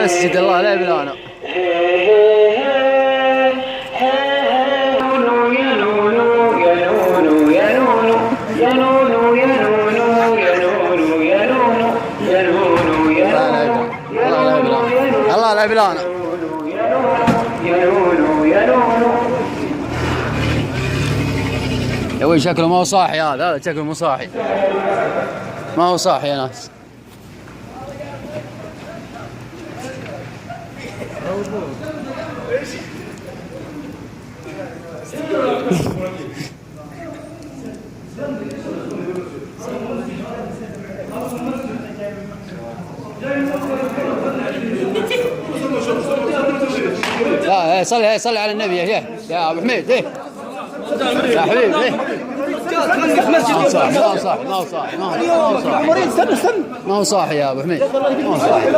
مسجد الله لا يبلانا. الله لا يبلانا. يا وي شكله ما هو صاحي هذا شكله مو صاحي. ما هو صاحي يا ناس. لا صلي على النبي يا ابو حميد يا حبيبي ما هو صاحي يا ابو حميد ما هو صاحي.